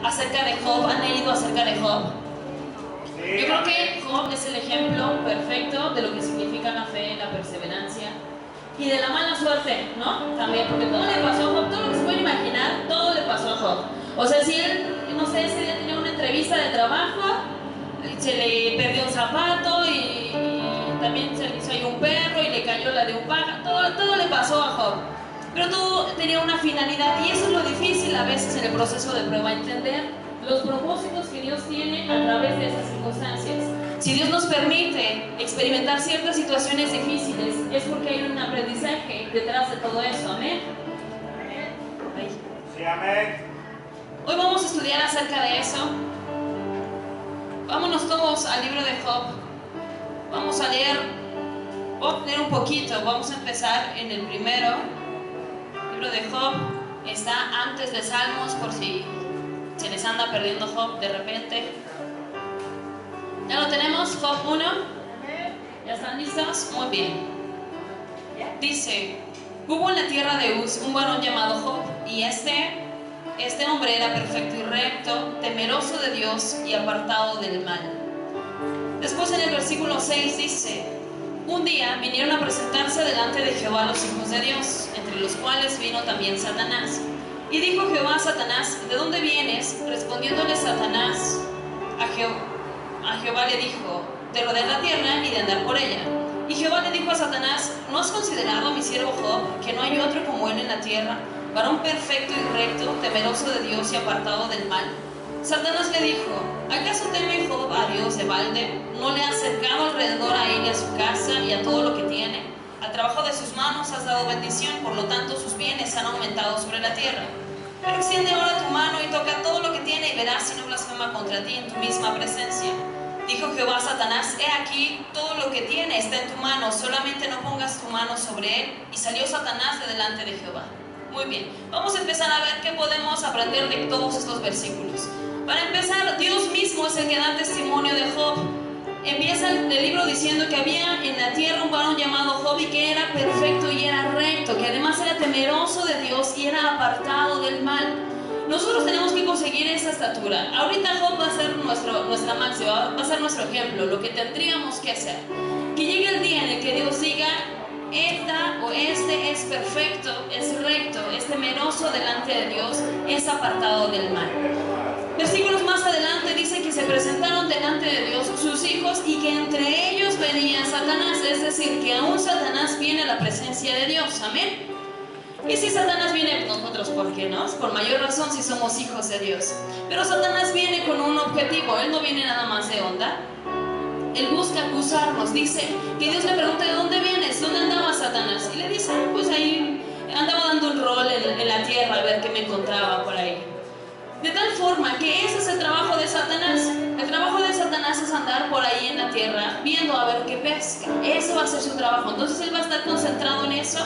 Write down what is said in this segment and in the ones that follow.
acerca de Job? ¿Han leído acerca de Job? Yo creo que Job es el ejemplo perfecto de lo que significa la fe, la perseverancia y de la mala suerte, ¿no? También, porque todo le pasó a Job, todo lo que se puede imaginar, todo le pasó a Job. O sea, si él, no sé, ese día tenía una entrevista de trabajo, se le perdió un zapato y también se le hizo ahí un perro y le cayó la de un pájaro, todo le pasó a Job. Pero todo tenía una finalidad y eso es lo difícil a veces en el proceso de prueba, entender los propósitos que Dios tiene a través de esas circunstancias. Si Dios nos permite experimentar ciertas situaciones difíciles, es porque hay un aprendizaje detrás de todo eso. ¿Amén? Ahí. Sí, amén. Hoy vamos a estudiar acerca de eso. Vámonos todos al libro de Job. Vamos a leer un poquito. Vamos a empezar en el primero. El libro de Job está antes de Salmos, por si se les anda perdiendo Job de repente. ¿Ya lo tenemos? Job 1. ¿Ya están listos? Muy bien. Dice: hubo en la tierra de Uz un varón llamado Job, y este hombre era perfecto y recto, temeroso de Dios y apartado del mal. Después en el versículo 6 dice: un día vinieron a presentarse delante de Jehová los hijos de Dios, entre los cuales vino también Satanás. Y dijo Jehová a Satanás: ¿de dónde vienes? Respondiéndole Satanás a Jehová le dijo: de rodear la tierra y de andar por ella. Y Jehová le dijo a Satanás: ¿no has considerado a mi siervo Job, que no hay otro como él en la tierra, varón perfecto y recto, temeroso de Dios y apartado del mal? Satanás le dijo: ¿acaso teme Job a Dios de balde? ¿No le has cercado alrededor a él y a su casa y a todo lo que tiene? Al trabajo de sus manos has dado bendición, por lo tanto sus bienes han aumentado sobre la tierra. Pero extiende ahora tu mano y toca todo lo que tiene, y verás si no blasfema contra ti en tu misma presencia. Dijo Jehová a Satanás: he aquí, todo lo que tiene está en tu mano, solamente no pongas tu mano sobre él. Y salió Satanás de delante de Jehová. Muy bien, vamos a empezar a ver qué podemos aprender de todos estos versículos. Para empezar, Dios mismo es el que da testimonio de Job. Empieza el libro diciendo que había en la tierra un varón llamado Job, y que era perfecto y era recto, que además era temeroso de Dios y era apartado del mal. Nosotros tenemos que conseguir esa estatura. Ahorita Job va a ser nuestra máxima, va a ser nuestro ejemplo, lo que tendríamos que hacer. Que llegue el día en el que Dios diga: esta o este es perfecto, es recto, es temeroso delante de Dios, es apartado del mal. Versículos más adelante dicen que se presentaron delante de Dios sus hijos, y que entre ellos venía Satanás, es decir, que aún Satanás viene a la presencia de Dios. Amén. Y si Satanás viene, nosotros, ¿por qué no? Por mayor razón si somos hijos de Dios. Pero Satanás viene con un objetivo, él no viene nada más de onda. Él busca acusarnos. Dice que Dios le pregunta: ¿de dónde vienes? ¿Dónde andaba Satanás? Y le dice: pues ahí andaba dando un rol en la tierra, a ver qué me encontraba por ahí. De tal forma que ese es el trabajo de Satanás. El trabajo de Satanás es andar por ahí en la tierra viendo a ver qué pesca. Ese va a ser su trabajo. Entonces él va a estar concentrado en eso.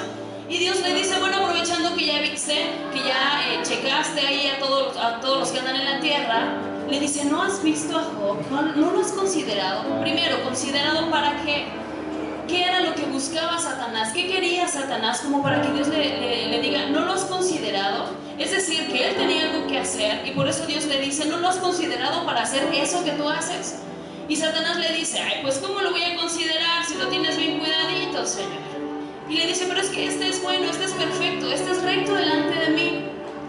Y Dios le dice: bueno, aprovechando que ya viste, que ya checaste ahí a todos los que andan en la tierra, le dice: ¿no has visto a Job? ¿No lo has considerado? Primero, ¿considerado para qué? ¿Qué era lo que buscaba Satanás? ¿Qué quería Satanás? Como para que Dios le diga: ¿no lo has considerado? Es decir, que él tenía algo que hacer, y por eso Dios le dice: ¿no lo has considerado para hacer eso que tú haces? Y Satanás le dice: ay, pues ¿cómo lo voy a considerar si lo tienes bien cuidadito, Señor? Y le dice: pero es que este es bueno, este es perfecto, este es recto delante de mí.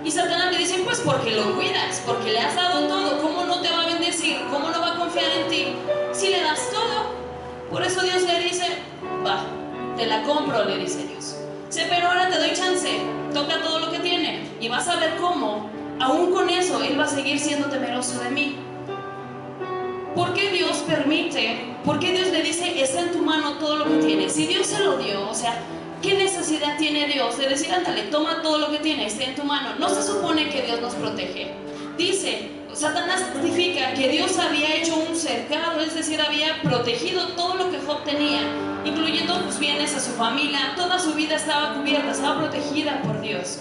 Y Satanás le dice: pues porque lo cuidas, porque le has dado todo. ¿Cómo no te va a bendecir? ¿Cómo no va a confiar en ti si le das todo? Por eso Dios le dice: va, te la compro, le dice Dios. Pero ahora te doy chance, toca todo lo que tiene, y vas a ver cómo, aún con eso, él va a seguir siendo temeroso de mí. ¿Por qué Dios permite? ¿Por qué Dios le dice: está en tu mano todo lo que tienes? Si Dios se lo dio, o sea, ¿qué necesidad tiene Dios de decir: ándale, toma todo lo que tienes, está en tu mano? ¿No se supone que Dios nos protege? Dice, Satanás testifica que Dios había hecho un cercado, es decir, había protegido todo lo que Job tenía, incluyendo sus bienes, a su familia. Toda su vida estaba cubierta, estaba protegida por Dios.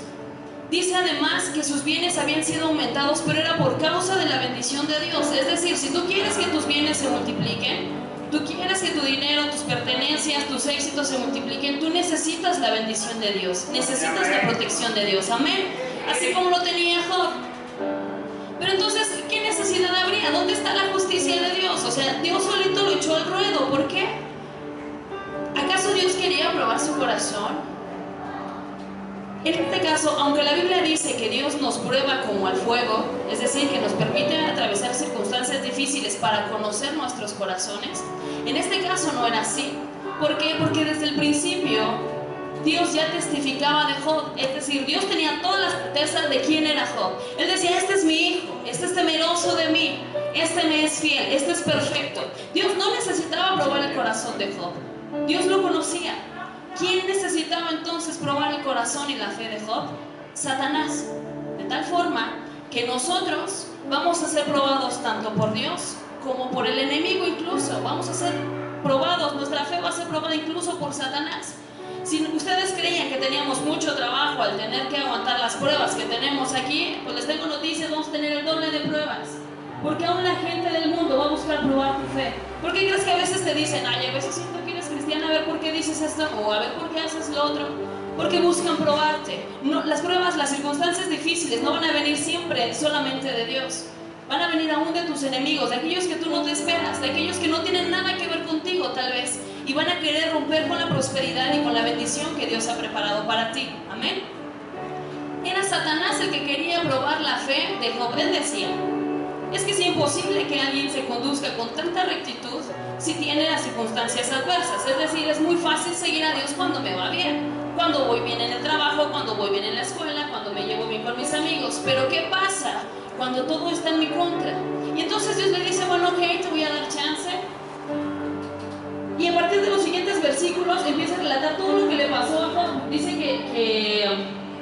Dice además que sus bienes habían sido aumentados, pero era por causa de la bendición de Dios. Es decir, si tú quieres que tus bienes se multipliquen, tú quieres que tu dinero, tus pertenencias, tus éxitos se multipliquen, tú necesitas la bendición de Dios, necesitas la protección de Dios. Amén. Así como lo tenía Job. Pero entonces sea, Dios solito lo echó al ruedo. ¿Por qué? ¿Acaso Dios quería probar su corazón? En este caso, aunque la Biblia dice que Dios nos prueba como al fuego, es decir, que nos permite atravesar circunstancias difíciles para conocer nuestros corazones, en este caso no era así. ¿Por qué? Porque desde el principio Dios ya testificaba de Job, es decir, Dios tenía toda la certeza de quién era Job. Él decía, este es mi hijo, este es temeroso de mí, este me es fiel, este es perfecto. Dios no necesitaba probar el corazón de Job, Dios lo conocía. ¿Quién necesitaba entonces probar el corazón y la fe de Job? Satanás. De tal forma que nosotros vamos a ser probados tanto por Dios como por el enemigo incluso. Vamos a ser probados, nuestra fe va a ser probada incluso por Satanás. Si ustedes creían que teníamos mucho trabajo al tener que aguantar las pruebas que tenemos aquí, pues les tengo noticias, vamos a tener el doble de pruebas. Porque aún la gente del mundo va a buscar probar tu fe. ¿Por qué crees que a veces te dicen, ay, a veces siento que eres cristiana, a ver por qué dices esto, o a ver por qué haces lo otro? Porque buscan probarte. No, las pruebas, las circunstancias difíciles no van a venir siempre solamente de Dios. Van a venir aún de tus enemigos, de aquellos que tú no te esperas, de aquellos que no tienen nada que ver contigo tal vez, y van a querer romper con la prosperidad y con la bendición que Dios ha preparado para ti. Amén. Era Satanás el que quería probar la fe de Job. Él decía, es que es imposible que alguien se conduzca con tanta rectitud si tiene las circunstancias adversas. Es decir, es muy fácil seguir a Dios cuando me va bien, cuando voy bien en el trabajo, cuando voy bien en la escuela, cuando me llevo bien con mis amigos. Pero ¿qué pasa cuando todo está en mi contra? Y entonces Dios le dice, bueno, ok, te voy a dar chance. Y a partir de los siguientes versículos empieza a relatar todo lo que le pasó a Job. Dice que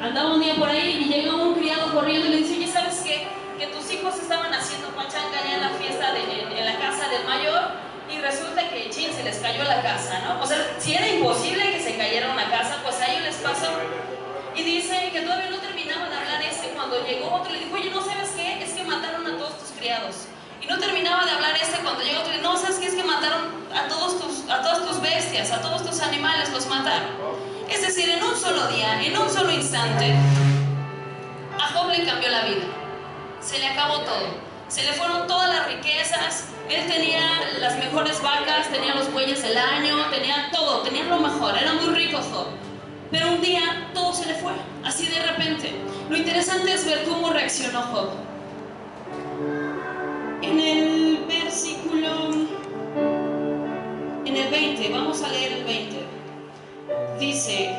andaba un día por ahí y llega un criado corriendo y le dice, oye, ¿sabes qué? Que tus hijos estaban haciendo pachanga ya en la fiesta en la casa del mayor, y resulta que chin, se les cayó la casa, ¿no? O sea, si era imposible que se cayera una casa, pues a ellos les pasó. Y dice que todavía no terminaba de hablar cuando llegó otro, le dijo, oye, ¿no sabes qué? Es que mataron a todos tus criados. Y no terminaba de hablar cuando llegó otro, no, ¿sabes qué? Es que mataron a todas tus bestias, a todos tus animales, los mataron. Es decir, en un solo día, en un solo instante, a Job le cambió la vida. Se le acabó todo, se le fueron todas las riquezas. Él tenía las mejores vacas, tenía los bueyes del año, tenía todo, tenía lo mejor, era muy rico Job. Pero un día todo se le fue, así de repente. Lo interesante es ver cómo reaccionó Job. En el versículo, en el 20, vamos a leer el 20, dice: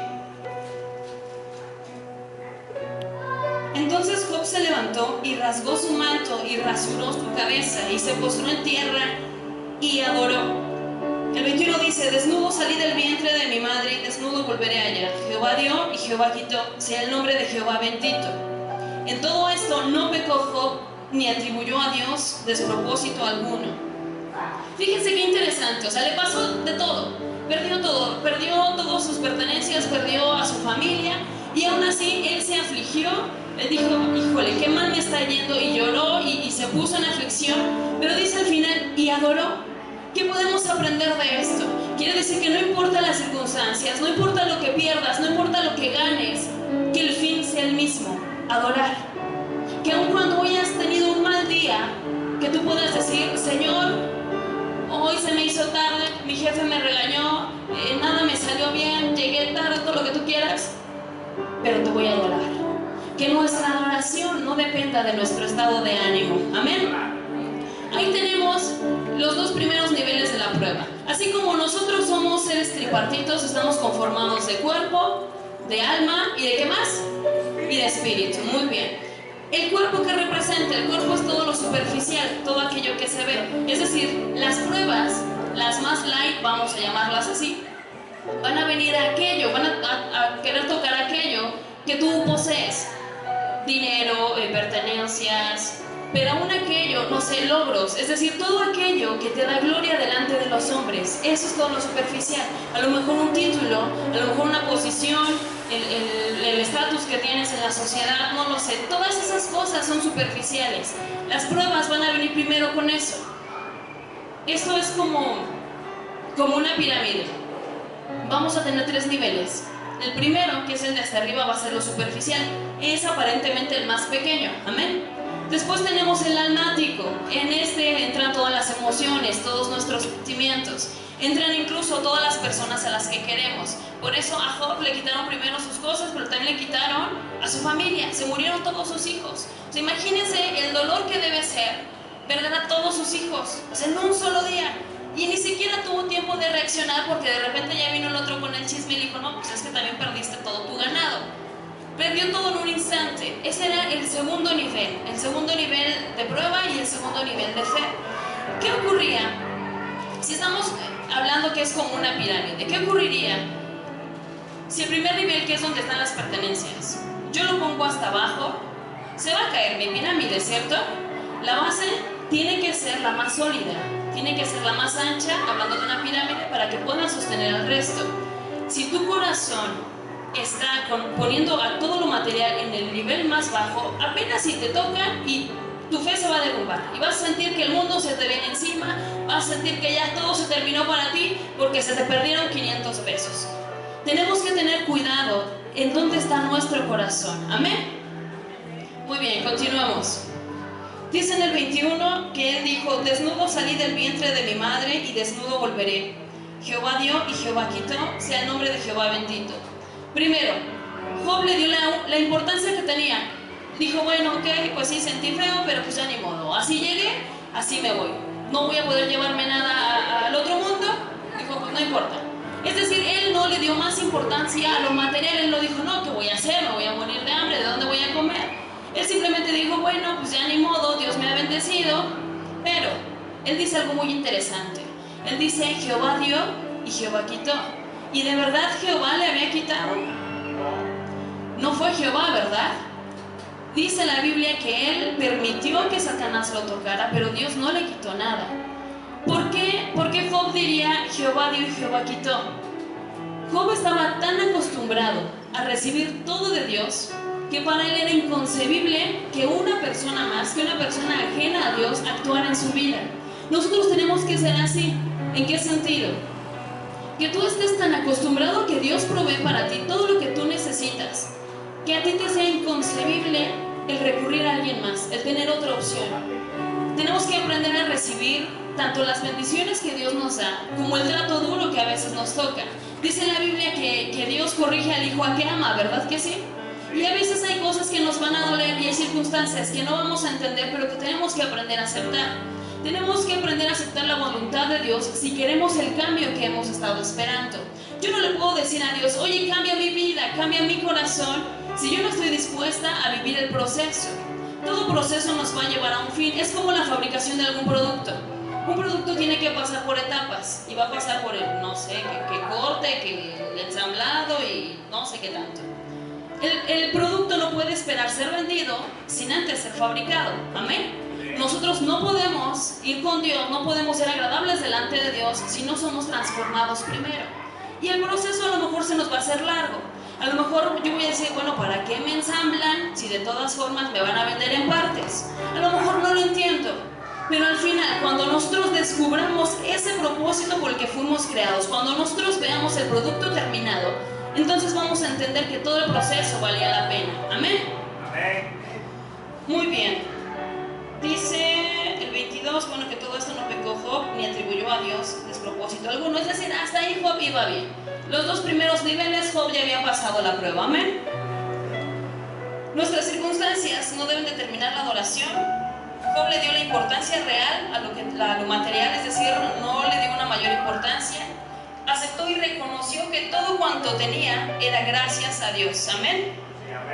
entonces Job se levantó y rasgó su manto y rasuró su cabeza y se postró en tierra y adoró. El 21 dice: desnudo salí del vientre de mi madre y desnudo volveré allá. Jehová dio y Jehová quitó, sea el nombre de Jehová bendito. En todo esto no pecó Job ni atribuyó a Dios despropósito alguno. Fíjense qué interesante, o sea, le pasó de todo, perdió todas sus pertenencias, perdió a su familia, y aún así él se afligió. Él dijo, híjole, qué mal me está yendo, y lloró y se puso en aflicción, pero dice al final, y adoró. ¿Qué podemos aprender de esto? Quiere decir que no importa las circunstancias, no importa lo que pierdas, no importa lo que ganes, que el fin sea el mismo, adorar. Que aun cuando hoy has tenido un mal día, que tú puedas decir, Señor, hoy se me hizo tarde, mi jefe me regañó, nada me salió bien, llegué tarde, todo lo que tú quieras, pero te voy a adorar. Que nuestra adoración no dependa de nuestro estado de ánimo. Amén. Ahí tenemos los dos primeros niveles de la prueba. Así como nosotros somos seres tripartitos, estamos conformados de cuerpo, de alma y ¿de qué más? Y de espíritu. Muy bien. El cuerpo, ¿qué representa? El cuerpo es todo lo superficial, todo aquello que se ve. Es decir, las pruebas, las más light, vamos a llamarlas así, van a venir a aquello, van a querer tocar aquello que tú posees. Dinero, pertenencias, pero aún aquello, no sé, logros, es decir, todo aquello que te da gloria delante de los hombres, eso es todo lo superficial. A lo mejor un título, a lo mejor una posición, el estatus que tienes en la sociedad, no lo sé, todas esas cosas son superficiales. Las pruebas van a venir primero con eso. Esto es como una pirámide. Vamos a tener 3 niveles. El primero, que es el de hasta arriba, va a ser lo superficial. Es aparentemente el más pequeño. Amén. Después tenemos el almático. En este entran todas las emociones, todos nuestros sentimientos. Entran incluso todas las personas a las que queremos. Por eso a Job le quitaron primero sus cosas, pero también le quitaron a su familia. Se murieron todos sus hijos. O sea, imagínense el dolor que debe ser perder a todos sus hijos, o sea, en un solo día. Y ni siquiera tuvo tiempo de reaccionar, porque de repente ya vino el otro con el chisme y le dijo, no, pues es que también perdiste todo tu ganado. Perdió todo en un instante. Ese era el segundo nivel de prueba y el segundo nivel de fe. ¿Qué ocurría? Si estamos hablando que es como una pirámide, ¿qué ocurriría si el primer nivel, que es donde están las pertenencias, yo lo pongo hasta abajo? Se va a caer mi pirámide, ¿cierto? La base tiene que ser la más sólida, tiene que ser la más ancha, hablando de una pirámide, para que pueda sostener al resto. Si tu corazón está poniendo a todo lo material en el nivel más bajo, apenas si te toca y tu fe se va a derrumbar y vas a sentir que el mundo se te viene encima, vas a sentir que ya todo se terminó para ti porque se te perdieron 500 pesos. Tenemos que tener cuidado en dónde está nuestro corazón. Amén. Muy bien, continuamos. Dice en el 21 que él dijo, desnudo salí del vientre de mi madre y desnudo volveré. Jehová dio y Jehová quitó, sea el nombre de Jehová bendito. Primero, Job le dio la importancia que tenía. Dijo, bueno, ok, pues sí, sentí feo, pero pues ya ni modo. Así llegué, así me voy. No voy a poder llevarme nada al otro mundo. Dijo, pues no importa. Es decir, él no le dio más importancia a lo material. Él no dijo, no, ¿qué voy a hacer? Me voy a morir de hambre, ¿de dónde voy a comer? Él simplemente dijo, bueno, pues ya ni modo, Dios me ha bendecido. Pero él dice algo muy interesante. Él dice, Jehová dio y Jehová quitó. ¿Y de verdad Jehová le había quitado? No fue Jehová, ¿verdad? Dice la Biblia que él permitió que Satanás lo tocara, pero Dios no le quitó nada. ¿Por qué? Porque Job diría, Jehová dio y Jehová quitó. Job estaba tan acostumbrado a recibir todo de Dios, que para él era inconcebible que una persona más, que una persona ajena a Dios, actuara en su vida. Nosotros tenemos que ser así. ¿En qué sentido? Que tú estés tan acostumbrado que Dios provee para ti todo lo que tú necesitas, que a ti te sea inconcebible el recurrir a alguien más, el tener otra opción. Tenemos que aprender a recibir tanto las bendiciones que Dios nos da, como el trato duro que a veces nos toca. Dice la Biblia que Dios corrige al hijo a que ama, ¿verdad que sí? Y a veces hay cosas que nos van a doler y hay circunstancias que no vamos a entender, pero que tenemos que aprender a aceptar. Tenemos que aprender a aceptar la voluntad de Dios si queremos el cambio que hemos estado esperando. Yo no le puedo decir a Dios, oye, cambia mi vida, cambia mi corazón, si yo no estoy dispuesta a vivir el proceso. Todo proceso nos va a llevar a un fin. Es como la fabricación de algún producto. Un producto tiene que pasar por etapas y va a pasar por el, no sé, que corte, que el ensamblado y no sé qué tanto. El producto no puede esperar ser vendido sin antes ser fabricado. Amén. Nosotros no podemos ir con Dios, no podemos ser agradables delante de Dios si no somos transformados primero. Y el proceso a lo mejor se nos va a hacer largo. A lo mejor yo voy a decir, bueno, ¿para qué me ensamblan si de todas formas me van a vender en partes? A lo mejor no lo entiendo. Pero al final, cuando nosotros descubramos ese propósito por el que fuimos creados, cuando nosotros veamos el producto terminado, entonces vamos a entender que todo el proceso valía la pena. ¿Amén? Amén. Muy bien. Dice el 22, bueno, que todo esto no pecó Job, ni atribuyó a Dios despropósito alguno. Es decir, hasta ahí Job iba bien. Los dos primeros niveles Job ya había pasado la prueba. Amén. Nuestras circunstancias no deben determinar la adoración. Job le dio la importancia real a lo material, es decir, no le dio una mayor importancia. Aceptó y reconoció que todo cuanto tenía era gracias a Dios. Amén.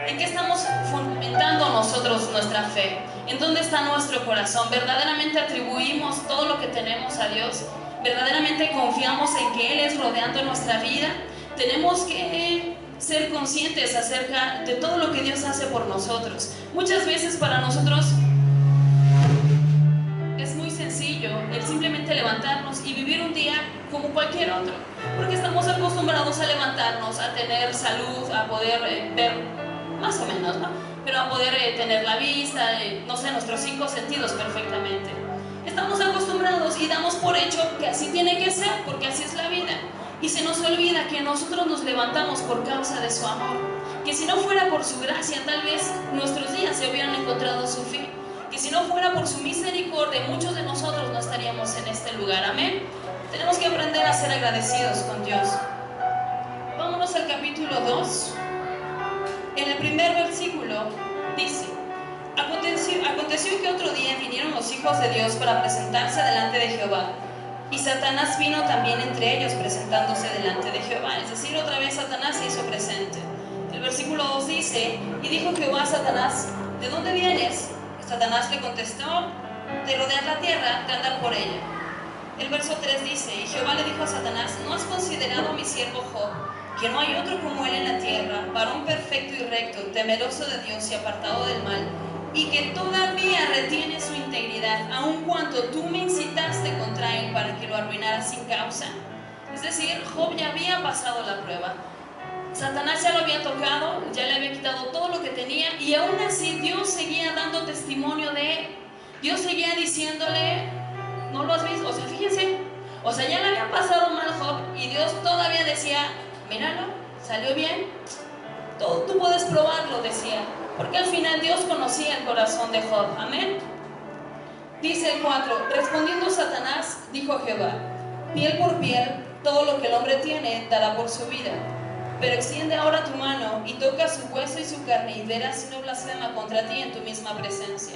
¿En qué estamos fundamentando nosotros nuestra fe? ¿En dónde está nuestro corazón? ¿Verdaderamente atribuimos todo lo que tenemos a Dios? ¿Verdaderamente confiamos en que Él es rodeando nuestra vida? Tenemos que ser conscientes acerca de todo lo que Dios hace por nosotros. Muchas veces para nosotros es muy sencillo el simplemente levantarnos y vivir un día como cualquier otro, porque estamos acostumbrados a levantarnos, a tener salud, a poder ver más o menos, ¿no? Pero a poder tener la vista, no sé, nuestros 5 sentidos perfectamente. Estamos acostumbrados y damos por hecho que así tiene que ser, porque así es la vida. Y se nos olvida que nosotros nos levantamos por causa de su amor, que si no fuera por su gracia, tal vez nuestros días se hubieran encontrado su fin, que fuera por su misericordia, muchos de nosotros no estaríamos en este lugar. Amén. Tenemos que aprender a ser agradecidos con Dios. Vámonos al capítulo 2. En el primer versículo dice: Aconteció que otro día vinieron los hijos de Dios para presentarse delante de Jehová. Y Satanás vino también entre ellos presentándose delante de Jehová. Es decir, otra vez Satanás se hizo presente. El versículo 2 dice: Y dijo Jehová a Satanás: ¿De dónde vienes? Satanás le contestó: de rodear la tierra, de andar por ella. El verso 3 dice: Y Jehová le dijo a Satanás: ¿No has considerado a mi siervo Job, que no hay otro como él en la tierra, varón perfecto y recto, temeroso de Dios y apartado del mal, y que todavía retiene su integridad, aun cuando tú me incitaste contra él para que lo arruinara sin causa? Es decir, Job ya había pasado la prueba. Satanás ya lo había tocado, ya le había quitado todo lo que tenía, y aún así Dios seguía dando testimonio de él. Dios seguía diciéndole: ¿no lo has visto? O sea, fíjense, o sea, ya le había pasado mal Job, y Dios todavía decía: míralo, salió bien, tú puedes probarlo, decía, porque al final Dios conocía el corazón de Job. Amén. Dice el 4: Respondiendo Satanás, dijo a Jehová: piel por piel, todo lo que el hombre tiene dará por su vida. Pero extiende ahora tu mano y toca su hueso y su carne, y verás si no blasfema contra ti en tu misma presencia.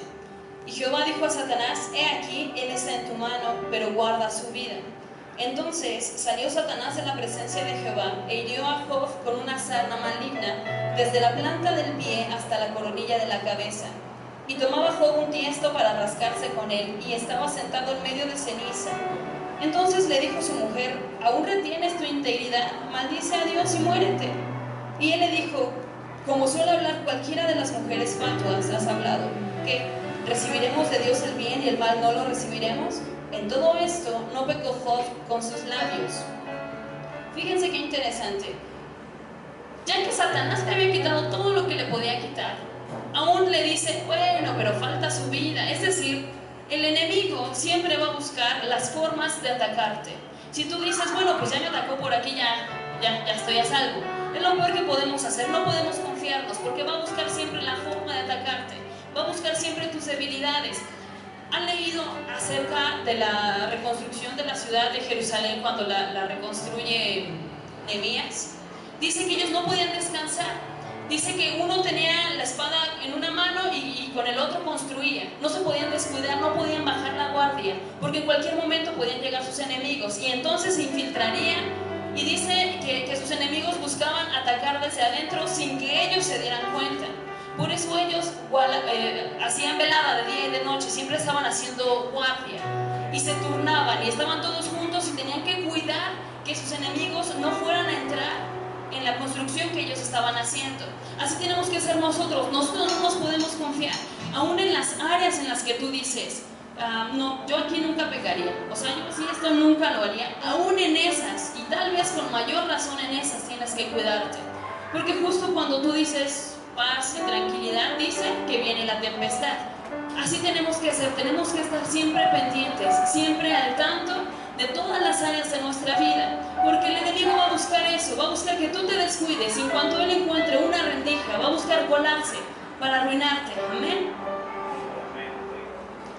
Y Jehová dijo a Satanás: he aquí, él está en tu mano, pero guarda su vida. Entonces salió Satanás de la presencia de Jehová e hirió a Job con una sarna maligna, desde la planta del pie hasta la coronilla de la cabeza. Y tomaba Job un tiesto para rascarse con él, y estaba sentado en medio de ceniza. Entonces le dijo su mujer: ¿aún retienes tu integridad? Maldice a Dios y muérete. Y él le dijo: como suele hablar cualquiera de las mujeres fatuas, has hablado. ¿Qué? ¿Recibiremos de Dios el bien y el mal no lo recibiremos? En todo esto no pecó Job con sus labios. Fíjense qué interesante. Ya que Satanás le había quitado todo lo que le podía quitar, aún le dice: bueno, pero falta su vida. Es decir, el enemigo siempre va a buscar las formas de atacarte. Si tú dices: bueno, pues ya me atacó por aquí, ya estoy a salvo, es lo peor que podemos hacer. No podemos confiarnos, porque va a buscar siempre la forma de atacarte, va a buscar siempre tus debilidades. ¿Han leído acerca de la reconstrucción de la ciudad de Jerusalén cuando la reconstruye Nehemías? Dice que ellos no podían descansar. Dice que uno tenía la espada en una mano y con el otro construía. No se podían descuidar, no podían bajar la guardia, porque en cualquier momento podían llegar sus enemigos, y entonces se infiltrarían. Y dice que sus enemigos buscaban atacar desde adentro sin que ellos se dieran cuenta. Por eso ellos hacían velada de día y de noche, siempre estaban haciendo guardia, y se turnaban, y estaban todos juntos, y tenían que cuidar que sus enemigos no fueran a entrar en la construcción que ellos estaban haciendo. Así tenemos que ser nosotros. Nosotros no nos podemos confiar, aún en las áreas en las que tú dices: no, yo aquí nunca pecaría, o sea, yo sí esto nunca lo haría. Aún en esas, y tal vez con mayor razón en esas, tienes que cuidarte, porque justo cuando tú dices paz y tranquilidad, dice que viene la tempestad. Así tenemos que ser, tenemos que estar siempre pendientes, siempre al tanto de todas las áreas de nuestra vida, porque el enemigo va a buscar eso, va a buscar que tú te descuides, y en cuanto él encuentre una rendija, va a buscar colarse para arruinarte. Amén.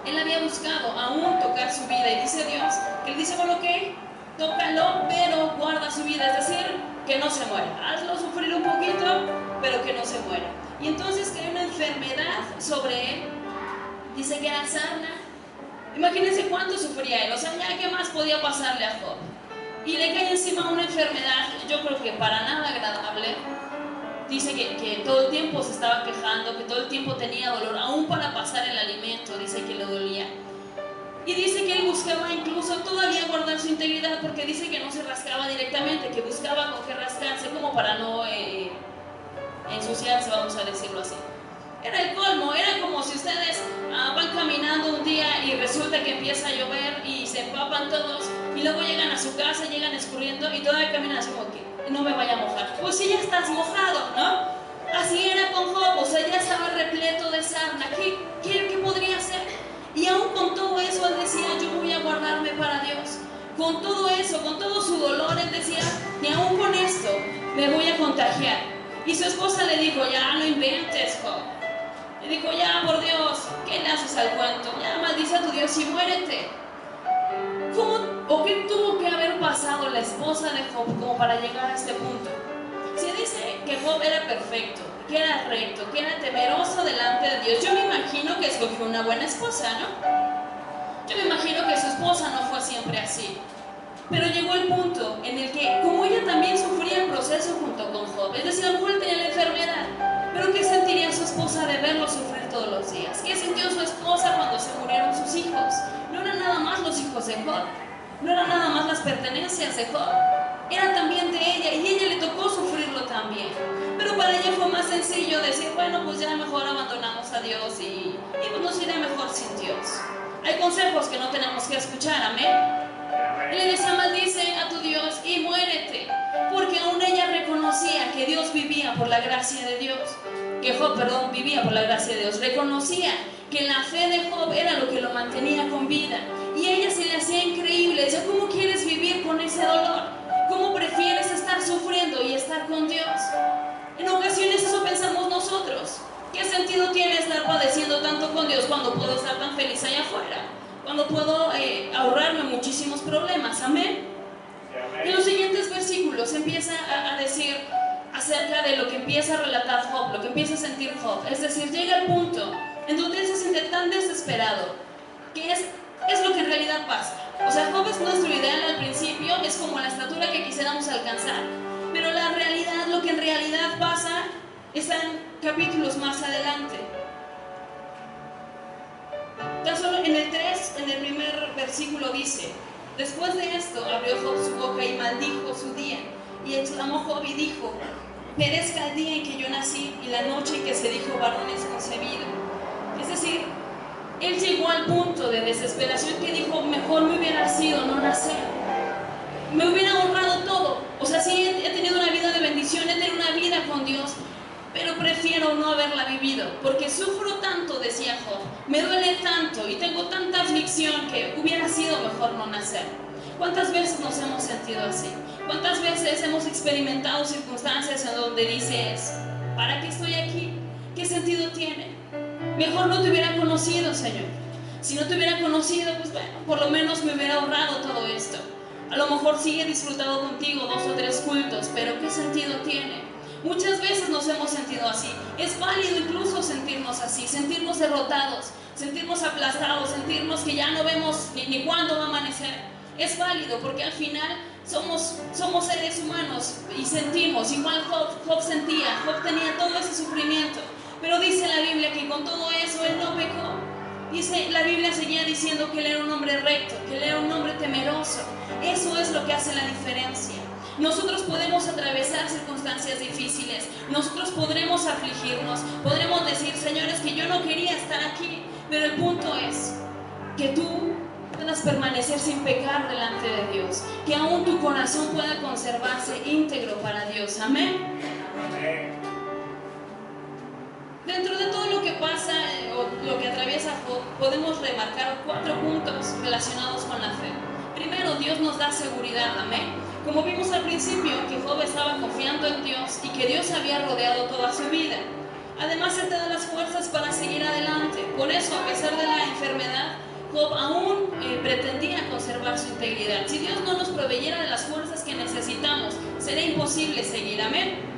Él había buscado aún tocar su vida, y dice Dios, que él dice: bueno, ok, tócalo, pero guarda su vida, es decir, que no se muera. Hazlo sufrir un poquito, pero que no se muera. Y entonces que hay una enfermedad sobre él. Dice que era sarna. Imagínense cuánto sufría él, o sea, ya qué más podía pasarle a Job. Y le cae encima una enfermedad, yo creo que para nada agradable. Dice que todo el tiempo se estaba quejando, que todo el tiempo tenía dolor, aún para pasar el alimento, dice que le dolía. Y dice que él buscaba incluso todavía guardar su integridad, porque dice que no se rascaba directamente, que buscaba con qué rascarse, como para no ensuciarse, vamos a decirlo así. Era el colmo, era como si ustedes van caminando un día y resulta que empieza a llover y se empapan todos, y luego llegan a su casa, llegan escurriendo y todavía caminan así como que no me vaya a mojar. Pues sí, ya estás mojado, ¿no? Así era con Job, o sea, ya estaba repleto de sarna. ¿Qué podría hacer? Y aún con todo eso él decía: yo voy a guardarme para Dios. Con todo eso, con todo su dolor, él decía: ni aún con esto me voy a contagiar. Y su esposa le dijo: ya no inventes, Job. Le dijo: ya, por Dios, ¿qué le haces al cuento? Ya maldice a tu Dios y muérete. ¿Cómo o qué tuvo que haber pasado la esposa de Job como para llegar a este punto? Se dice que Job era perfecto, que era recto, que era temeroso delante de Dios. Yo me imagino que escogió una buena esposa, ¿no? Yo me imagino que su esposa no fue siempre así. Pero llegó el punto en el que, como ella también sufría el proceso junto con Job, es decir, a lo mejor tenía la enfermedad, pero ¿qué sentiría su esposa de verlo sufrir todos los días? ¿Qué sintió su esposa cuando se murieron sus hijos? No eran nada más los hijos de Job, no eran nada más las pertenencias de Job, era también de ella, y a ella le tocó sufrirlo también. Pero para ella fue más sencillo decir, bueno, pues ya mejor abandonamos a Dios y pues nos irá mejor sin Dios. Hay consejos que no tenemos que escuchar, amén. Y le decía, maldice a tu Dios y muérete, porque aún ella reconocía que Dios vivía por la gracia de Dios, que Job, vivía por la gracia de Dios, reconocía que la fe de Job era lo que lo mantenía con vida, y a ella se le hacía increíble. Decía, ¿cómo quieres vivir con ese dolor? ¿Cómo prefieres estar sufriendo y estar con Dios? En ocasiones eso pensamos nosotros. ¿Qué sentido tiene estar padeciendo tanto con Dios cuando puedo estar tan feliz allá afuera? Cuando puedo ahorrarme muchísimos problemas, amén. En los siguientes versículos empieza a decir acerca de lo que empieza a relatar Job, lo que empieza a sentir Job. Es decir, llega al punto en donde él se siente tan desesperado, que es lo que en realidad pasa. O sea, Job es nuestro ideal al principio, es como la estatura que quisiéramos alcanzar, pero la realidad, lo que en realidad pasa, está en capítulos más adelante. Tan solo en el 3, en el primer versículo dice: después de esto abrió Job su boca y maldijo su día, y exclamó Job y dijo: perezca el día en que yo nací y la noche en que se dijo varón es concebido. Es decir, él llegó al punto de desesperación que dijo, mejor me hubiera sido no nacer, me hubiera ahorrado todo. O sea, sí he tenido una vida de bendición, he tenido una vida con Dios, pero prefiero no haberla vivido, porque sufro tanto, decía Job, me duele tanto y tengo tanta aflicción que hubiera sido mejor no nacer. ¿Cuántas veces nos hemos sentido así? ¿Cuántas veces hemos experimentado circunstancias en donde dices, ¿para qué estoy aquí? ¿Qué sentido tiene? Mejor no te hubiera conocido, Señor. Si no te hubiera conocido, pues bueno, por lo menos me hubiera ahorrado todo esto. A lo mejor sí he disfrutado contigo 2 o 3 cultos, pero ¿qué sentido tiene? Muchas veces nos hemos sentido así. Es válido incluso sentirnos así, sentirnos derrotados, sentirnos aplastados, sentirnos que ya no vemos ni cuándo va a amanecer. Es válido porque al final somos seres humanos y sentimos. Igual Job sentía, Job tenía todo ese sufrimiento. Pero dice la Biblia que con todo eso él no pecó. Dice, la Biblia seguía diciendo que él era un hombre recto, que él era un hombre temeroso. Eso es lo que hace la diferencia. Nosotros podemos atravesar circunstancias difíciles, nosotros podremos afligirnos, podremos decir, Señor, es que yo no quería estar aquí, pero el punto es que tú puedas permanecer sin pecar delante de Dios, que aún tu corazón pueda conservarse íntegro para Dios, amén. Dentro de todo lo que pasa o lo que atraviesa Job, podemos remarcar 4 puntos relacionados con la fe. Primero, Dios nos da seguridad, amén. Como vimos al principio, que Job estaba confiando en Dios y que Dios había rodeado toda su vida. Además, Él te da las fuerzas para seguir adelante. Por eso, a pesar de la enfermedad, Job aún pretendía conservar su integridad. Si Dios no nos proveyera de las fuerzas que necesitamos, sería imposible seguir, amén.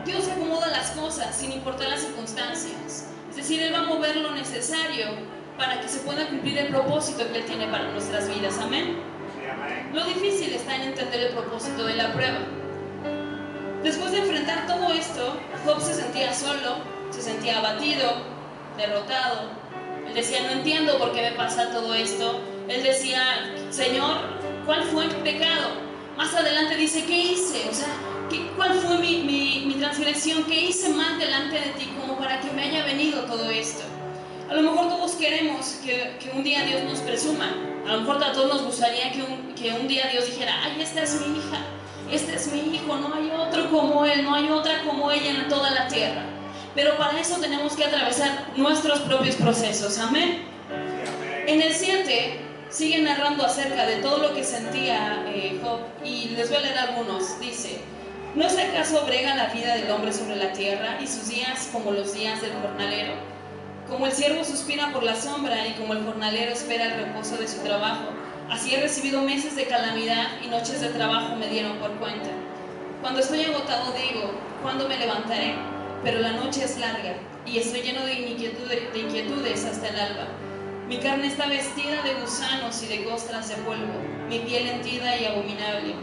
Dios acomoda las cosas sin importar las circunstancias. Es decir, Él va a mover lo necesario para que se pueda cumplir el propósito que Él tiene para nuestras vidas, amén. Lo difícil está en entender el propósito de la prueba. Después de enfrentar todo esto, Job se sentía solo, se sentía abatido, derrotado. Él decía, no entiendo por qué me pasa todo esto. Él decía, Señor, ¿cuál fue mi pecado? Más adelante dice, ¿qué hice? O sea, ¿cuál fue mi transgresión? ¿Qué hice mal delante de ti como para que me haya venido todo esto? A lo mejor todos queremos que un día Dios nos presuma. A lo mejor a todos nos gustaría que un día Dios dijera, ay, esta es mi hija, este es mi hijo, no hay otro como él, no hay otra como ella en toda la tierra. Pero para eso tenemos que atravesar nuestros propios procesos, amén. En el 7 sigue narrando acerca de todo lo que sentía Job, y les voy a leer algunos. Dice, ¿no es acaso brega la vida del hombre sobre la tierra y sus días como los días del jornalero? Como el siervo suspira por la sombra y como el jornalero espera el reposo de su trabajo, así he recibido meses de calamidad y noches de trabajo me dieron por cuenta. Cuando estoy agotado digo, ¿cuándo me levantaré? Pero la noche es larga y estoy lleno de inquietudes hasta el alba. Mi carne está vestida de gusanos y de costras de polvo, mi piel hendida y abominable.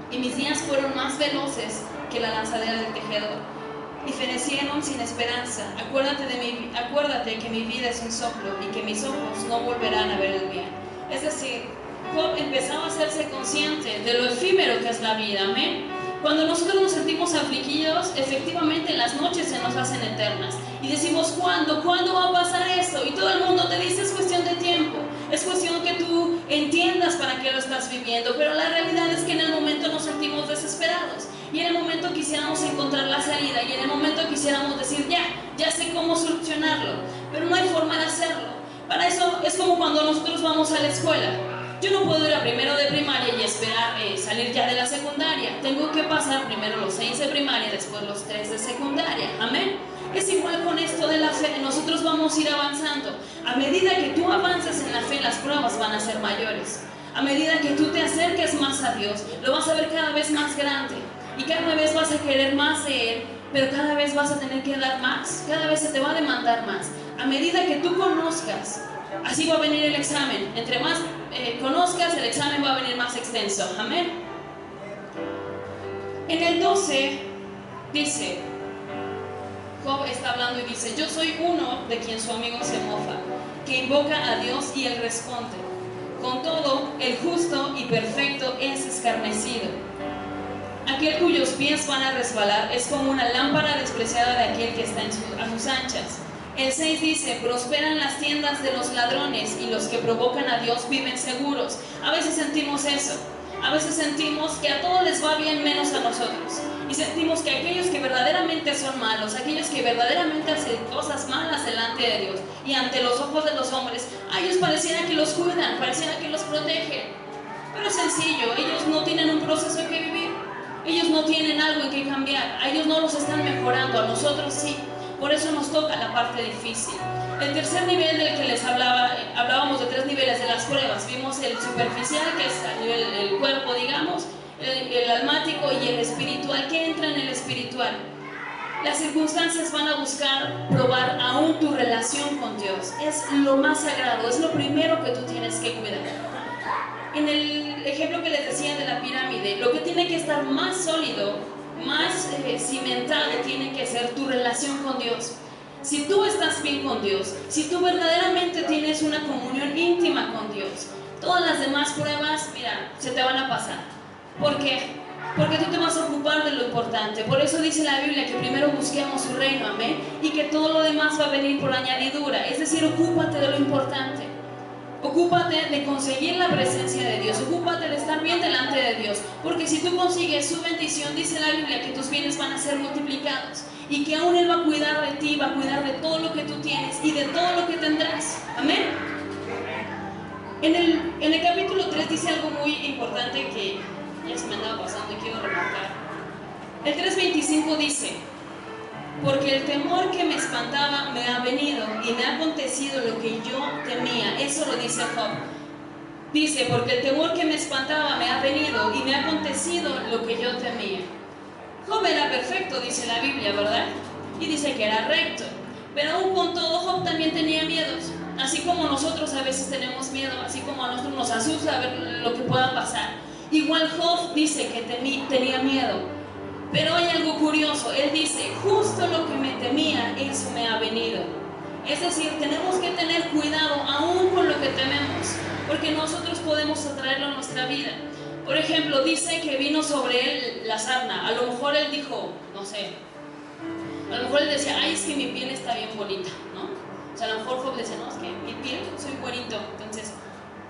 Y mis días fueron más veloces que la lanzadera del tejedor, y fenecieron sin esperanza. Acuérdate que mi vida es un soplo y que mis ojos no volverán a ver el bien. Es decir, Job empezaba a hacerse consciente de lo efímero que es la vida, amén. Cuando nosotros nos sentimos afligidos, efectivamente las noches se nos hacen eternas y decimos, ¿cuándo va a pasar esto? Y todo el mundo te dice, es cuestión de tiempo, es cuestión que tú entiendas para qué lo estás viviendo, pero la realidad es que en el momento nos sentimos desesperados y en el momento quisiéramos encontrar la salida y en el momento quisiéramos decir, ya sé cómo solucionarlo, pero no hay forma de hacerlo. Para eso es como cuando nosotros vamos a la escuela. Yo no puedo ir a primero de primaria y esperar salir ya de la secundaria. Tengo que pasar primero los 6 de primaria, después los 3 de secundaria. Amén. Es igual con esto de la fe. Nosotros vamos a ir avanzando. A medida que tú avances en la fe, las pruebas van a ser mayores. A medida que tú te acerques más a Dios, lo vas a ver cada vez más grande. Y cada vez vas a querer más de Él, pero cada vez vas a tener que dar más. Cada vez se te va a demandar más. A medida que tú conozcas, así va a venir el examen. Entre más conozcas, el examen va a venir más extenso. Amén. En el 12 dice, Job está hablando y dice, yo soy uno de quien su amigo se mofa, que invoca a Dios y Él responde. Con todo, el justo y perfecto es escarnecido. Aquel cuyos pies van a resbalar es como una lámpara despreciada de aquel que está a sus anchas. El 6 dice, prosperan las tiendas de los ladrones y los que provocan a Dios viven seguros. A veces sentimos eso. A veces sentimos que a todos les va bien menos a nosotros. Y sentimos que aquellos que verdaderamente son malos, aquellos que verdaderamente hacen cosas malas delante de Dios y ante los ojos de los hombres, a ellos pareciera que los cuidan, pareciera que los protegen. Pero es sencillo, ellos no tienen un proceso en que vivir. Ellos no tienen algo en que cambiar. A ellos no los están mejorando, a nosotros sí. Por eso nos toca la parte difícil. El tercer nivel del que les hablábamos de 3 niveles de las pruebas. Vimos el superficial, que es a nivel del cuerpo, digamos, el almático y el espiritual. ¿Qué entra en el espiritual? Las circunstancias van a buscar probar aún tu relación con Dios. Es lo más sagrado, es lo primero que tú tienes que cuidar. En el ejemplo que les decía de la pirámide, lo que tiene que estar más sólido, más cimentado tiene que ser tu relación con Dios. Si tú estás bien con Dios, si tú verdaderamente tienes una comunión íntima con Dios, todas las demás pruebas, mira, se te van a pasar. ¿Por qué? Porque tú te vas a ocupar de lo importante. Por eso dice la Biblia que primero busquemos su reino, amén, y que todo lo demás va a venir por añadidura. Es decir, ocúpate de lo importante. Ocúpate de conseguir la presencia de Dios, ocúpate de estar bien delante de Dios, porque si tú consigues su bendición, dice la Biblia que tus bienes van a ser multiplicados y que aún Él va a cuidar de ti, va a cuidar de todo lo que tú tienes y de todo lo que tendrás. Amén. En el capítulo 3 dice algo muy importante que ya se me andaba pasando y quiero remarcar. El 3:25 dice, porque el temor que me espantaba me ha venido y me ha acontecido lo que yo temía. Eso lo dice Job. Dice, porque el temor que me espantaba me ha venido y me ha acontecido lo que yo temía. Job era perfecto, dice la Biblia, ¿verdad? Y dice que era recto. Pero aún con todo, Job también tenía miedos. Así como nosotros a veces tenemos miedo, así como a nosotros nos asusta ver lo que pueda pasar. Igual Job dice que tenía miedo. Pero hay algo curioso, él dice, justo lo que me temía, eso me ha venido. Es decir, tenemos que tener cuidado aún con lo que tememos, porque nosotros podemos atraerlo a nuestra vida. Por ejemplo, dice que vino sobre él la sarna. A lo mejor él dijo, no sé, a lo mejor él decía, ay, es que mi piel está bien bonita, ¿no? O sea, a lo mejor Job decía, no, es que mi piel, soy bonito, entonces,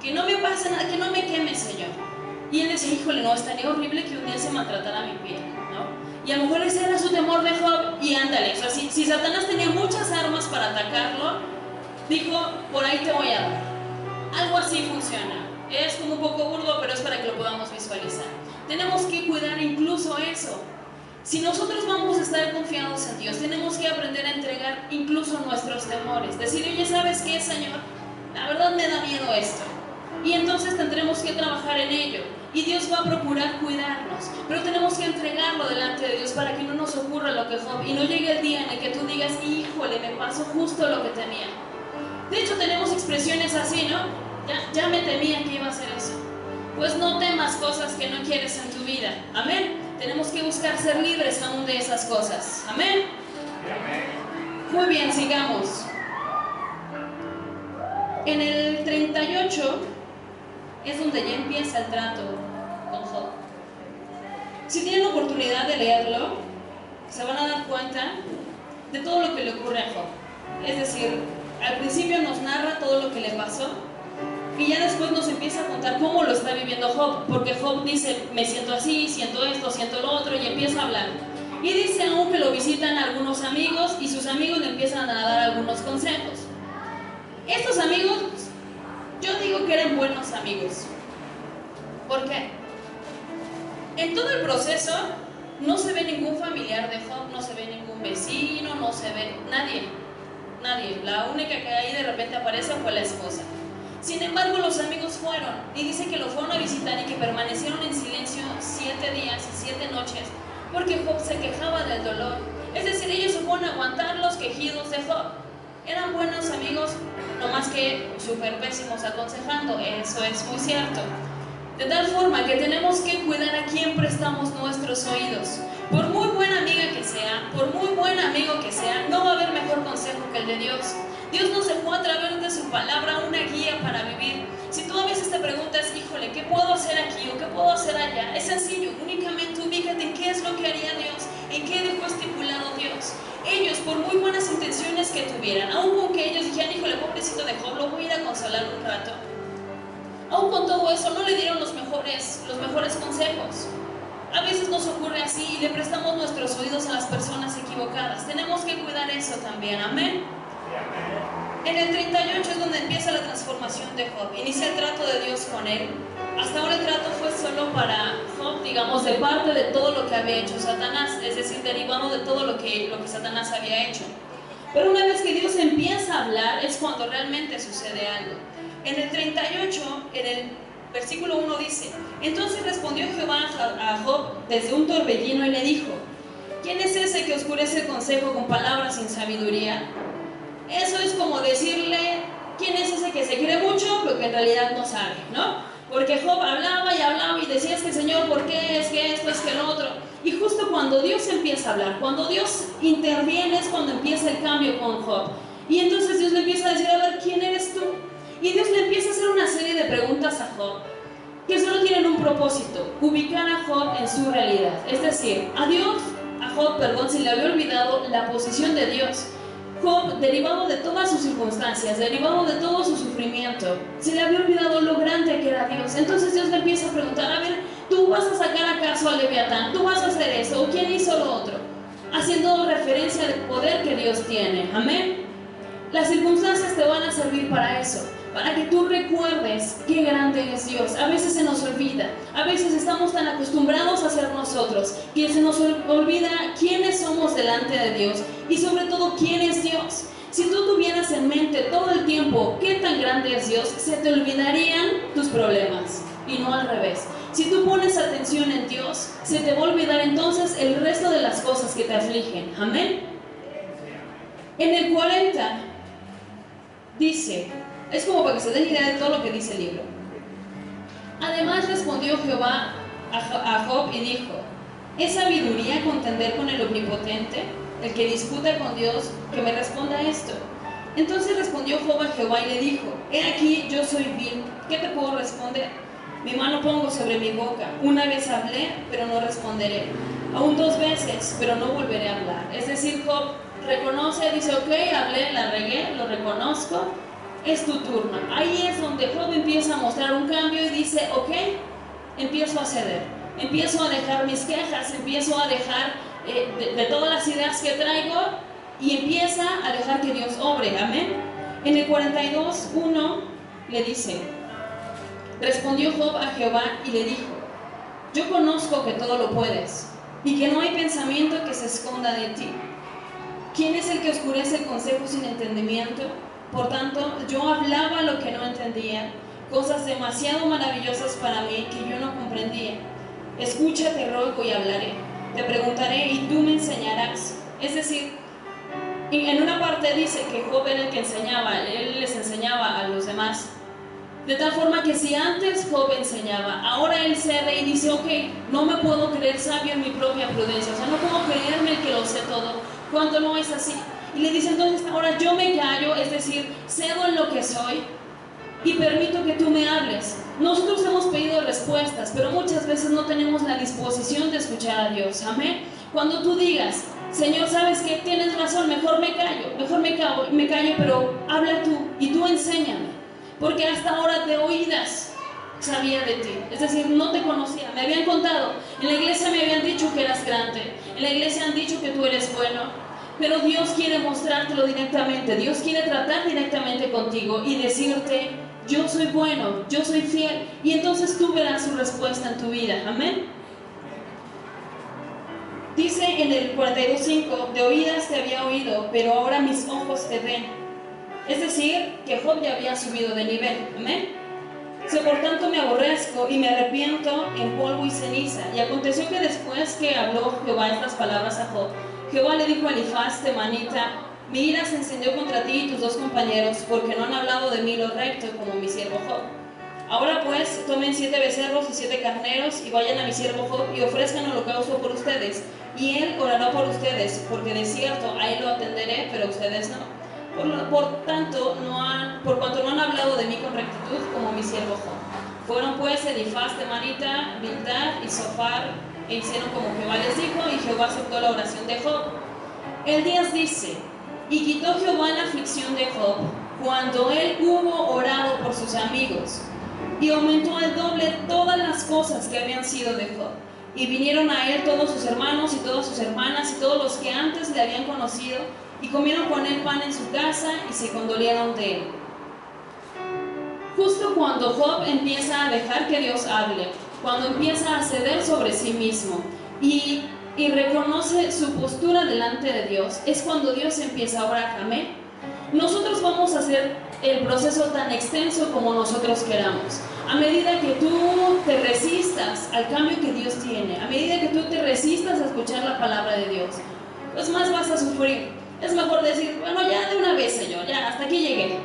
que no me pase nada, que no me queme, Señor. Y él decía, híjole, no, estaría horrible que un día se maltratara mi piel, ¿no? Y a lo mejor ese era su temor de Job, y ándale, o sea, si Satanás tenía muchas armas para atacarlo, dijo, por ahí te voy a dar. Algo así funciona. Es como un poco burdo, pero es para que lo podamos visualizar. Tenemos que cuidar incluso eso. Si nosotros vamos a estar confiados en Dios, tenemos que aprender a entregar incluso nuestros temores. Decir, oye, ¿sabes qué, Señor? La verdad me da miedo esto. Y entonces tendremos que trabajar en ello. Y Dios va a procurar cuidarnos. Pero tenemos que entregarlo delante de Dios para que no nos ocurra lo que Job. Y no llegue el día en el que tú digas, híjole, me pasó justo lo que temía. De hecho, tenemos expresiones así, ¿no? Ya me temía que iba a hacer eso. Pues no temas cosas que no quieres en tu vida. Amén. Tenemos que buscar ser libres aún de esas cosas. Amén. Muy bien, sigamos. En el 38 es donde ya empieza el trato con Job. Si tienen oportunidad de leerlo, se van a dar cuenta de todo lo que le ocurre a Job. Es decir, al principio nos narra todo lo que le pasó y ya después nos empieza a contar cómo lo está viviendo Job, porque Job dice, me siento así, siento esto, siento lo otro, y empieza a hablar. Y dice aún que lo visitan algunos amigos y sus amigos le empiezan a dar algunos consejos. Estos amigos, yo digo que eran buenos amigos. ¿Por qué? En todo el proceso no se ve ningún familiar de Job, no se ve ningún vecino, no se ve nadie. La única que ahí de repente aparece fue la esposa. Sin embargo, los amigos fueron, y dice que lo fueron a visitar y que permanecieron en silencio 7 días y 7 noches, porque Job se quejaba del dolor. Es decir, ellos se fueron a aguantar los quejidos de Job. Eran buenos amigos, no más que súper pésimos aconsejando, eso es muy cierto. De tal forma que tenemos que cuidar a quién prestamos nuestros oídos. Por muy buena amiga que sea, por muy buen amigo que sea, no va a haber mejor consejo que el de Dios. Dios nos dejó a través de su palabra una guía para vivir. Si tú a veces te preguntas, híjole, ¿qué puedo hacer aquí o qué puedo hacer allá? Es sencillo, únicamente ubícate en qué es lo que haría Dios, en qué dejó estipulado Dios. Ellos, por muy buenas intenciones que tuvieran, aun con que ellos dijeran, híjole, pobrecito de Job, lo voy a ir a consolar un rato, aun con todo eso, no le dieron los mejores consejos. A veces nos ocurre así y le prestamos nuestros oídos a las personas equivocadas. Tenemos que cuidar eso también, amén. En el 38 es donde empieza la transformación de Job. Inicia el trato de Dios con él. Hasta ahora el trato fue solo para Job, digamos, de parte de todo lo que había hecho Satanás, es decir, derivado de todo lo que Satanás había hecho. Pero una vez que Dios empieza a hablar, es cuando realmente sucede algo. En el 38, en el versículo 1 dice, entonces respondió Jehová a Job desde un torbellino y le dijo, ¿quién es ese que oscurece el consejo con palabras sin sabiduría? Eso es como decirle, ¿quién es ese que se cree mucho, pero que en realidad no sabe, ¿no? Porque Job hablaba y decía, es que Señor, ¿por qué? Es que esto, es que lo otro. Y justo cuando Dios empieza a hablar, cuando Dios interviene, es cuando empieza el cambio con Job. Y entonces Dios le empieza a decir, a ver, ¿quién eres tú? Y Dios le empieza a hacer una serie de preguntas a Job, que solo tienen un propósito, ubicar a Job en su realidad. Es decir, a Job, se le había olvidado la posición de Dios. Job, derivado de todas sus circunstancias, derivado de todo su sufrimiento, se le había olvidado lo grande que era Dios. Entonces Dios le empieza a preguntar, a ver, ¿tú vas a sacar acaso a Leviatán? ¿Tú vas a hacer eso? ¿O quién hizo lo otro? Haciendo referencia al poder que Dios tiene. Amén. Las circunstancias te van a servir para eso, para que tú recuerdes qué grande es Dios. A veces se nos olvida, a veces estamos tan acostumbrados a ser nosotros, que se nos olvida quiénes somos delante de Dios y sobre todo quién es Dios. Si tú tuvieras en mente todo el tiempo qué tan grande es Dios, se te olvidarían tus problemas y no al revés. Si tú pones atención en Dios, se te va a olvidar entonces el resto de las cosas que te afligen. Amén. En el 40 dice, es como para que se den idea de todo lo que dice el libro. Además respondió Jehová a Job y dijo, ¿es sabiduría contender con el omnipotente, el que disputa con Dios, que me responda esto? Entonces respondió Job a Jehová y le dijo, he aquí yo soy vil, ¿qué te puedo responder? Mi mano pongo sobre mi boca, una vez hablé, pero no responderé, aún 2 veces, pero no volveré a hablar. Es decir, Job reconoce, dice, ok, hablé, la regué, lo reconozco, es tu turno. Ahí es donde Job empieza a mostrar un cambio y dice, ok, empiezo a ceder, empiezo a dejar mis quejas, empiezo a dejar de todas las ideas que traigo y empieza a dejar que Dios obre. Amén. En el 42:1 le dice, respondió Job a Jehová y le dijo, yo conozco que todo lo puedes y que no hay pensamiento que se esconda de ti. ¿Quién es el que oscurece el consejo sin entendimiento? Por tanto, yo hablaba lo que no entendía, cosas demasiado maravillosas para mí que yo no comprendía. Escucha, te ruego, y hablaré. Te preguntaré y tú me enseñarás. Es decir, en una parte dice que Job era el que enseñaba, él les enseñaba a los demás. De tal forma que si antes Job enseñaba, ahora él cede y dice, ok, no me puedo creer sabio en mi propia prudencia, o sea, no puedo creerme que lo sé todo, cuando no es así. Y le dice, entonces ahora yo me callo, es decir, cedo en lo que soy y permito que tú me hables. Nosotros hemos pedido respuestas, pero muchas veces no tenemos la disposición de escuchar a Dios, amén. Cuando tú digas, Señor, ¿sabes qué? Tienes razón, mejor me callo, pero habla tú y tú enséñame. Porque hasta ahora de oídas sabía de ti, es decir, no te conocía, me habían contado, en la iglesia me habían dicho que eras grande, en la iglesia han dicho que tú eres bueno, pero Dios quiere mostrártelo directamente, Dios quiere tratar directamente contigo y decirte, yo soy bueno, yo soy fiel, y entonces tú verás su respuesta en tu vida, amén. Dice en el 42:5, de oídas te había oído, pero ahora mis ojos te ven. Es decir, que Job ya había subido de nivel, amén. Por tanto me aborrezco y me arrepiento en polvo y ceniza. Y aconteció que después que habló Jehová estas palabras a Job, Jehová le dijo a Elifaz temanita, mi ira se encendió contra ti y tus dos compañeros, porque no han hablado de mí lo recto como mi siervo Job. Ahora pues, tomen 7 becerros y 7 carneros y vayan a mi siervo Job y ofrezcan holocausto por ustedes, y él orará por ustedes, porque de cierto a él lo atenderé, pero ustedes no. Por cuanto no han hablado de mí con rectitud como mi siervo Job. Fueron pues Elifaz temanita, Bildad y Zofar, e hicieron como Jehová les dijo, y Jehová aceptó la oración de Job. Elías dice, y quitó Jehová la aflicción de Job, cuando él hubo orado por sus amigos, y aumentó al doble todas las cosas que habían sido de Job. Y vinieron a él todos sus hermanos y todas sus hermanas y todos los que antes le habían conocido, y comieron con él pan en su casa y se condolieron de él. Justo cuando Job empieza a dejar que Dios hable, cuando empieza a ceder sobre sí mismo y reconoce su postura delante de Dios, es cuando Dios empieza a obrar, amén. Nosotros vamos a hacer el proceso tan extenso como nosotros queramos. A medida que tú te resistas al cambio que Dios tiene, a medida que tú te resistas a escuchar la palabra de Dios, pues más vas a sufrir. Es mejor decir, bueno, ya de una vez, Señor, ya hasta aquí llegué.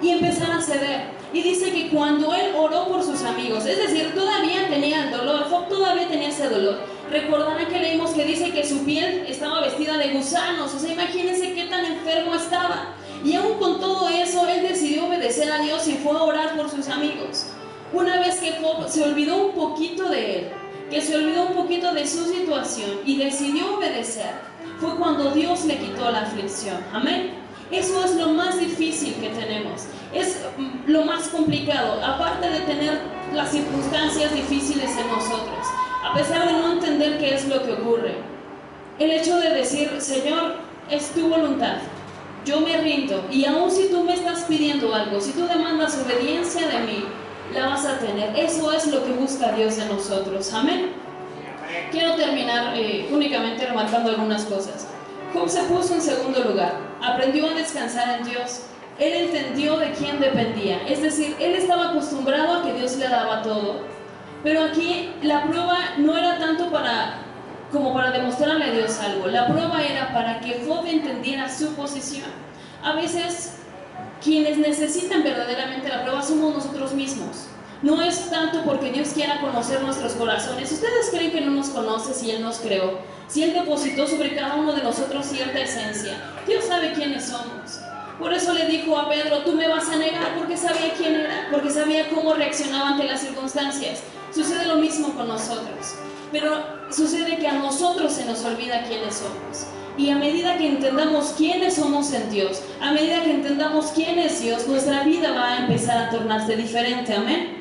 Y empezar a ceder. Y dice que cuando él oró por sus amigos, es decir, todavía tenía el dolor, Job todavía tenía ese dolor. Recordarán que leímos que dice que su piel estaba vestida de gusanos, o sea, imagínense qué tan enfermo estaba. Y aún con todo eso, él decidió obedecer a Dios y fue a orar por sus amigos. Una vez que Job se olvidó un poquito de él, que se olvidó un poquito de su situación y decidió obedecer, fue cuando Dios le quitó la aflicción, amén. Eso es lo más difícil que tenemos, es lo más complicado, aparte de tener las circunstancias difíciles en nosotros, a pesar de no entender qué es lo que ocurre. El hecho de decir, Señor, es tu voluntad, yo me rindo, y aun si tú me estás pidiendo algo, si tú demandas obediencia de mí, la vas a tener. Eso es lo que busca Dios de nosotros, amén. Quiero terminar únicamente remarcando algunas cosas. Job se puso en segundo lugar, aprendió a descansar en Dios. Él entendió de quién dependía, es decir, él estaba acostumbrado a que Dios le daba todo, pero aquí la prueba no era tanto como para demostrarle a Dios algo, la prueba era para que Job entendiera su posición. A veces quienes necesitan verdaderamente la prueba somos nosotros mismos. No es tanto porque Dios quiera conocer nuestros corazones. ¿Ustedes creen que no nos conoce si Él nos creó? Si Él depositó sobre cada uno de nosotros cierta esencia. Dios sabe quiénes somos. Por eso le dijo a Pedro, tú me vas a negar, porque sabía quién era, porque sabía cómo reaccionaba ante las circunstancias. Sucede lo mismo con nosotros. Pero sucede que a nosotros se nos olvida quiénes somos. Y a medida que entendamos quiénes somos en Dios, a medida que entendamos quién es Dios, nuestra vida va a empezar a tornarse diferente, amén.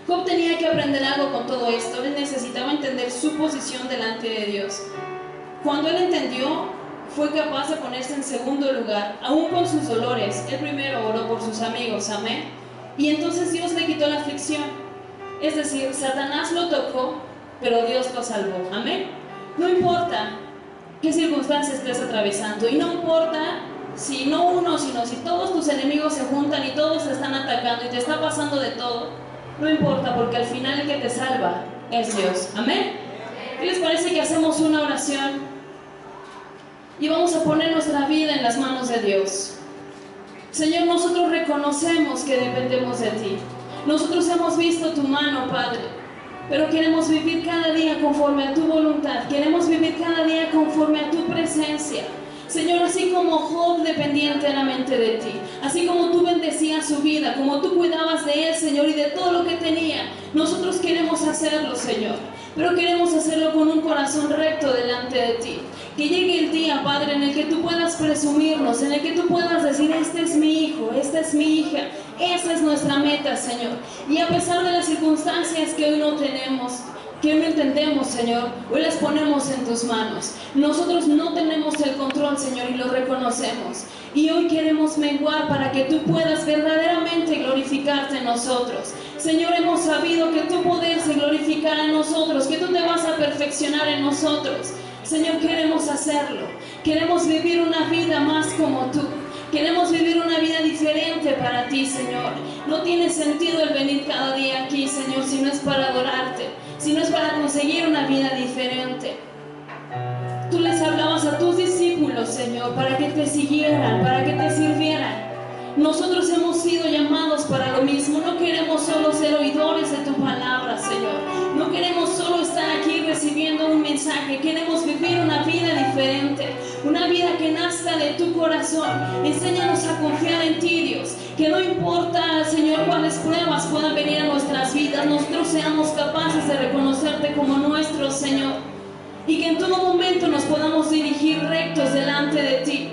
Job tenía que aprender algo con todo esto. Él necesitaba entender su posición delante de Dios. Cuando él entendió, fue capaz de ponerse en segundo lugar, aún con sus dolores. Él primero oró por sus amigos, amén. Y entonces Dios le quitó la aflicción. Es decir, Satanás lo tocó, pero Dios lo salvó, amén. No importa qué circunstancias estés atravesando, y no importa si no uno, sino si todos tus enemigos se juntan y todos te están atacando y te está pasando de todo, no importa, porque al final el que te salva es Dios. Amén. ¿Qué les parece que hacemos una oración y vamos a poner nuestra vida en las manos de Dios? Señor, nosotros reconocemos que dependemos de ti. Nosotros hemos visto tu mano, Padre, pero queremos vivir cada día conforme a tu voluntad. Queremos vivir cada día conforme a tu presencia. Señor, así como Job dependía enteramente de ti, así como tú bendecías su vida, como tú cuidabas de él, Señor, y de todo lo que tenía, nosotros queremos hacerlo, Señor, pero queremos hacerlo con un corazón recto delante de ti. Que llegue el día, Padre, en el que tú puedas presumirnos, en el que tú puedas decir: este es mi hijo, esta es mi hija, esa es nuestra meta, Señor. Y a pesar de las circunstancias que hoy no tenemos, que no entendemos, Señor, hoy las ponemos en tus manos. Nosotros no tenemos el control, Señor, y lo reconocemos. Y hoy queremos menguar para que tú puedas verdaderamente glorificarte en nosotros. Señor, hemos sabido que tu poder se glorificará en nosotros, que tú te vas a perfeccionar en nosotros. Señor, queremos hacerlo. Queremos vivir una vida más como tú. Queremos vivir una vida diferente para ti, Señor. No tiene sentido el venir cada día aquí, Señor, si no es para adorarte, si no es para conseguir una vida diferente. Tú les hablabas a tus discípulos, Señor, para que te siguieran, para que te sirvieran. Nosotros hemos sido llamados para lo mismo. No queremos solo ser oidores de tu palabra, Señor. No queremos solo estar aquí recibiendo un mensaje. Queremos vivir una vida diferente, una vida que nazca de tu corazón. Enséñanos a confiar en ti, Dios. Que no importa, Señor, cuáles pruebas puedan venir a nuestras vidas, nosotros seamos capaces de reconocerte como nuestro Señor. Y que en todo momento nos podamos dirigir rectos delante de ti.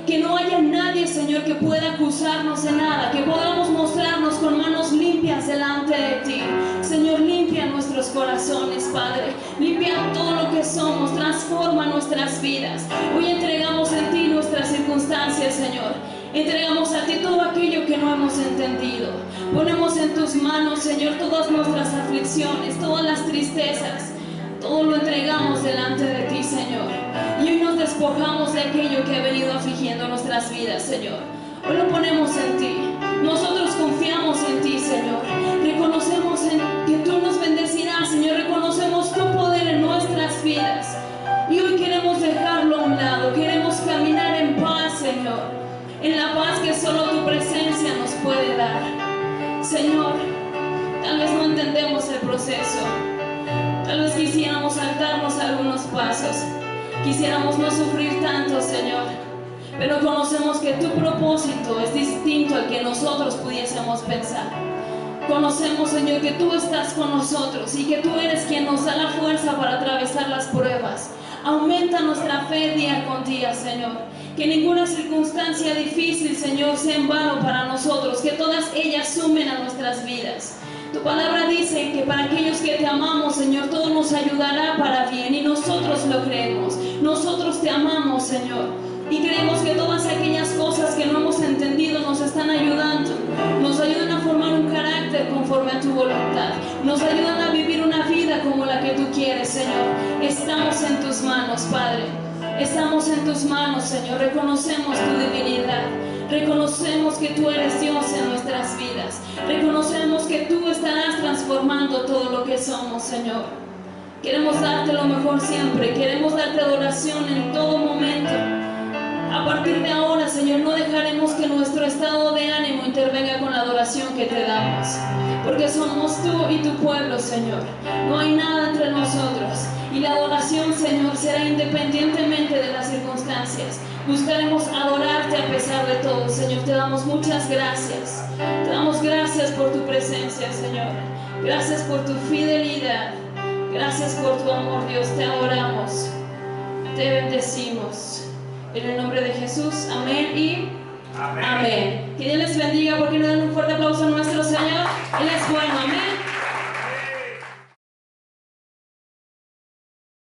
Que no haya nadie, Señor, que pueda acusarnos de nada. Que podamos mostrarnos con manos limpias delante de ti. Señor, limpia nuestros corazones, Padre. Limpia todo lo que somos. Transforma nuestras vidas. Hoy entregamos en ti nuestras circunstancias, Señor. Entregamos a ti todo aquello que no hemos entendido. Ponemos en tus manos, Señor, todas nuestras aflicciones, todas las tristezas. Todo lo entregamos delante de ti, Señor. Y hoy nos despojamos de aquello que ha venido afligiendo nuestras vidas, Señor. Hoy lo ponemos en ti. Nosotros confiamos en ti, Señor. Reconocemos que tú nos bendecirás, Señor. Reconocemos tu poder en nuestras vidas. Y hoy queremos dejarlo a un lado. Queremos caminar en paz, Señor. En la paz que solo tu presencia nos puede dar. Señor, tal vez no entendemos el proceso. Tal vez quisiéramos saltarnos algunos pasos. Quisiéramos no sufrir tanto, Señor. Pero conocemos que tu propósito es distinto al que nosotros pudiésemos pensar. Conocemos, Señor, que tú estás con nosotros y que tú eres quien nos da la fuerza para atravesar las pruebas. Aumenta nuestra fe día con día, Señor. Que ninguna circunstancia difícil, Señor, sea en vano para nosotros. Que todas ellas sumen a nuestras vidas. Tu palabra dice que para aquellos que te amamos, Señor, todo nos ayudará para bien. Y nosotros lo creemos. Nosotros te amamos, Señor. Y creemos que todas aquellas cosas que no hemos entendido nos están ayudando. Nos ayudan a formar un carácter conforme a tu voluntad. Nos ayudan a vivir una vida como la que tú quieres, Señor. Estamos en tus manos, Padre. Estamos en tus manos, Señor. Reconocemos tu divinidad. Reconocemos que tú eres Dios en nuestras vidas. Reconocemos que tú estarás transformando todo lo que somos, Señor. Queremos darte lo mejor siempre. Queremos darte adoración en todo momento. A partir de ahora, Señor, no dejaremos que nuestro estado de ánimo intervenga con la adoración que te damos. Porque somos tú y tu pueblo, Señor. No hay nada entre nosotros. Y la adoración, Señor, será independientemente de las circunstancias. Buscaremos adorarte a pesar de todo, Señor. Te damos muchas gracias. Te damos gracias por tu presencia, Señor. Gracias por tu fidelidad. Gracias por tu amor, Dios. Te adoramos. Te bendecimos. En el nombre de Jesús. Amén y amén. Que Dios les bendiga. ¿Por qué no dan un fuerte aplauso a nuestro Señor? Él es bueno. Amén.